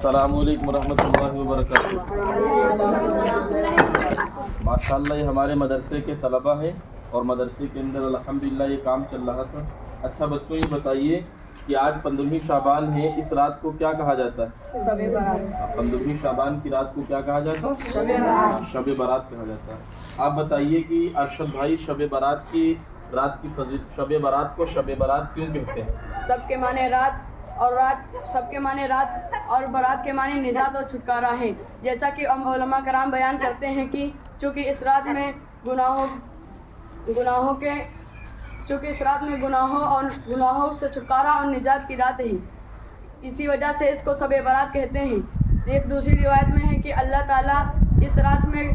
अस्सलामु अलैकुम रहमतुल्लाहि व बरकातुहू। माशाअल्लाह ये हमारे मदरसे के तलबा है और मदरसे के अंदर अल्हम्दुलिल्लाह ये काम चल रहा था। अच्छा बच्चों, ये बताइए कि आज 15वीं शाबान है, इस रात को क्या कहा जाता है? शब बारात। 15वीं शाबान की रात को क्या कहा जाता है? शब बारात कहा जाता है। आप बताइए कि अरशद भाई, शब बारात की रात की शब बारात को शब बारात क्यों कहते हैं? सबके माने रात और सबके माने रात और बारात के माने निजात और छुटकारा है। जैसा कि उलमा कराम बयान करते हैं कि चूँकि इस रात में गुनाहों से छुटकारा और निजात की रात है, इसी वजह से इसको शब बारात कहते हैं। एक दूसरी रिवायत में है कि अल्लाह ताला इस रात में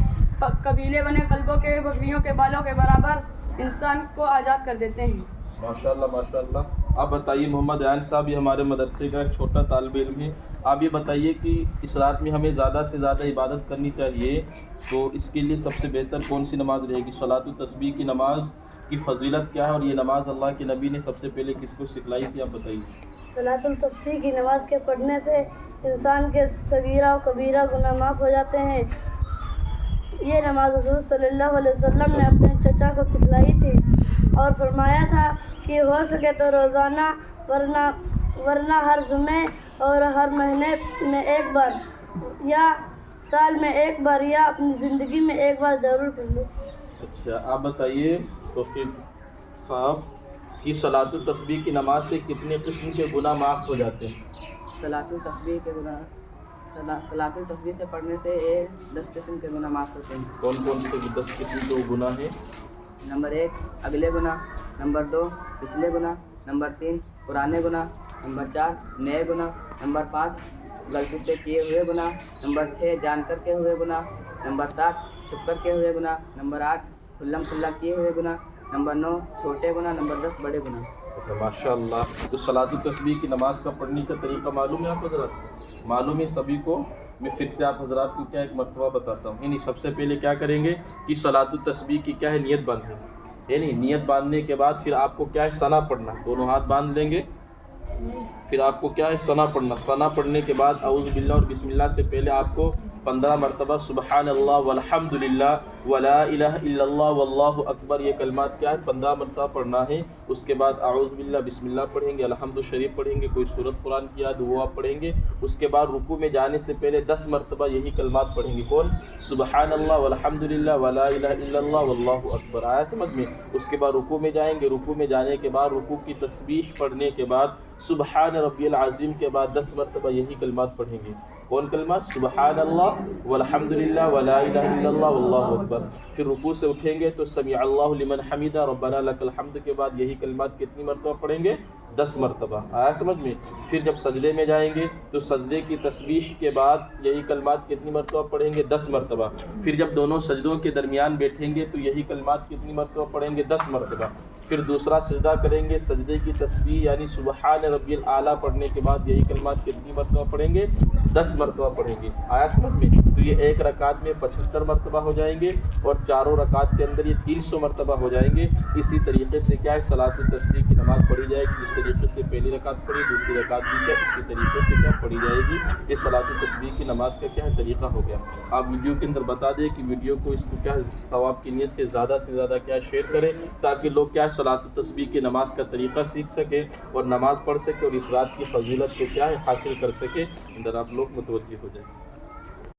कबीले बने कल्बों के बकरियों के बालों के बराबर इंसान को आज़ाद कर देते हैं। माशाअल्लाह माशाअल्लाह। आप बताइए, मोहम्मद अयान साहब, ये हमारे मदरसे का एक छोटा तालिब इल्म है। आप ये बताइए कि इस रात में हमें ज़्यादा से ज़्यादा इबादत करनी चाहिए, तो इसके लिए सबसे बेहतर कौन सी नमाज़ रहेगी? सलातुत तस्बीह की नमाज़ की फ़जीलत क्या है और ये नमाज़ अल्लाह के नबी ने सबसे पहले किसको सिखलाई थी? आप बताइए। सलातुल तस्बीह की नमाज़ के पढ़ने से इंसान के सगीरा और कबीरा गुनाह माफ़ हो जाते हैं। ये नमाज हुज़ूर सल्लल्लाहु अलैहि वसल्लम ने अपने चचा को सिखलाई थी और फरमाया था कि हो सके तो रोज़ाना, वरना हर जुमे और हर महीने में एक बार या साल में एक बार या अपनी ज़िंदगी में एक बार ज़रूर पढ़ लो। अच्छा, आप बताइए तौफीक साहब कि सलातुल तस्बीह की नमाज से कितने किस्म के गुनाह माफ़ हो जाते हैं? सलातुल तस्बीह से पढ़ने से 10 किस्म के गुनाह माफ़ होते हैं। कौन कौन से 10 किस्म के गुनाह हैं? नंबर 1 अगले गुनाह, नंबर 2 पिछले गुनाह, नंबर 3 पुराने गुनाह, नंबर 4 नए गुनाह, नंबर 5 गलती से किए हुए गुनाह, नंबर 6 जानकर के हुए गुनाह, नंबर 7 छुप कर के हुए गुनाह, नंबर 8 खुल्लम खुल्ला किए हुए गुनाह, नंबर 9 छोटे गुनाह, नंबर 10 बड़े गुनाह। अच्छा माशाअल्लाह। तो सलातुल तस्बीह की नमाज़ का पढ़ने का तरीका मालूम है आप हज़रात? मालूम है सभी को? मैं फिर से आप हज़रात को क्या एक मरतबा बताता हूँ। यानी सबसे पहले क्या करेंगे कि सलातुल तस्बीह की क्या है, नियत बांधेंगे। यानी नियत बांधने के बाद फिर आपको क्या है, सना पढ़ना। दोनों हाथ बांध लेंगे, फिर आपको क्या है, सना पढ़ना। सना पढ़ने के बाद औज़ु बिल्लाह और बिस्मिल्लाह से पहले आपको 15 मरतबा सुबहान अल्लाह वल्हम्दुलिल्लाह वला इलाहा इल्लल्लाह वल्लाहु अकबर, ये कलमात क्या है, 15 मरतबा पढ़ना है। उसके बाद औज़ु बिल्लाह बिस्मिल्लाह पढ़ेंगे, अल्हम्दु शरीफ पढ़ेंगे, कोई सूरत कुरान की याद वो आप पढ़ेंगे। उसके बाद रुकू में जाने से पहले 10 मरतबा यही कलमात पढ़ेंगे। कौन? सुबहान अल्लाह वल्हम्दुलिल्लाह वला इलाहा इल्लल्लाह वल्लाहु अकबर। आया समझ में? उसके बाद रुकू में जाएंगे, रुकू में जाने के बाद रुकू की तस्बीह पढ़ने के बाद सुबहान रब्बियल अज़ीम के बाद 10 मरतबा यही कलमात पढ़ेंगे। कौन कलमात? सुबहान अल्लाह वल्हम्दुलिल्लाह वला इलाहा इल्लल्लाह वल्लाहु अकबर। फिर रुकू से उठेंगे तो समी अल्लाहु लिमन हमीदा रब्बना लकल हम्द के बाद यही कलमात कितनी मरतबा पढ़ेंगे? 10 मरतबा। आया समझ में? फिर जब सजदे में जाएंगे तो सजदे की तस्बीह के बाद यही कलमात कितनी मरतबा पढ़ेंगे? 10 मरतबा। फिर जब दोनों सजदों के दरमियान बैठेंगे तो यही कलमात कितनी मरतबा पढ़ेंगे? 10 मरतबा। फिर दूसरा सजदा करेंगे, सजदे की तस्बीह यानी सुबहान रब्बिल आला पढ़ने के बाद यही कलमात कितनी मरतबा पढ़ेंगे? 10 मरतबा पढ़ेंगे। आया समझ में? तो ये एक रकात में 75 मरतबा हो जाएंगे और चारों रकात के अंदर ये 300 मरतबा हो जाएंगे। इसी तरीके से क्या है, सलातुल तस्बीह की नमाज़ पढ़ी जाएगी। जिस तरीके से पहली रकात पढ़ी, दूसरी रकात भी क्या इसी तरीके से क्या पढ़ी जाएगी। ये सलातुल तस्बीह की नमाज़ का क्या है, तरीका हो गया। आप वीडियो के अंदर बता दें कि वीडियो को इसको क्या सवाब की नीयत से ज़्यादा क्या शेयर करें, ताकि लोग क्या सलातुल तस्बीह की नमाज़ का तरीका सीख सकें और नमाज़ पढ़ सकें और इस रात की फजीलत को क्या है हासिल कर सकें। अंदर आप लोग मुतवज्जिह हो जाए।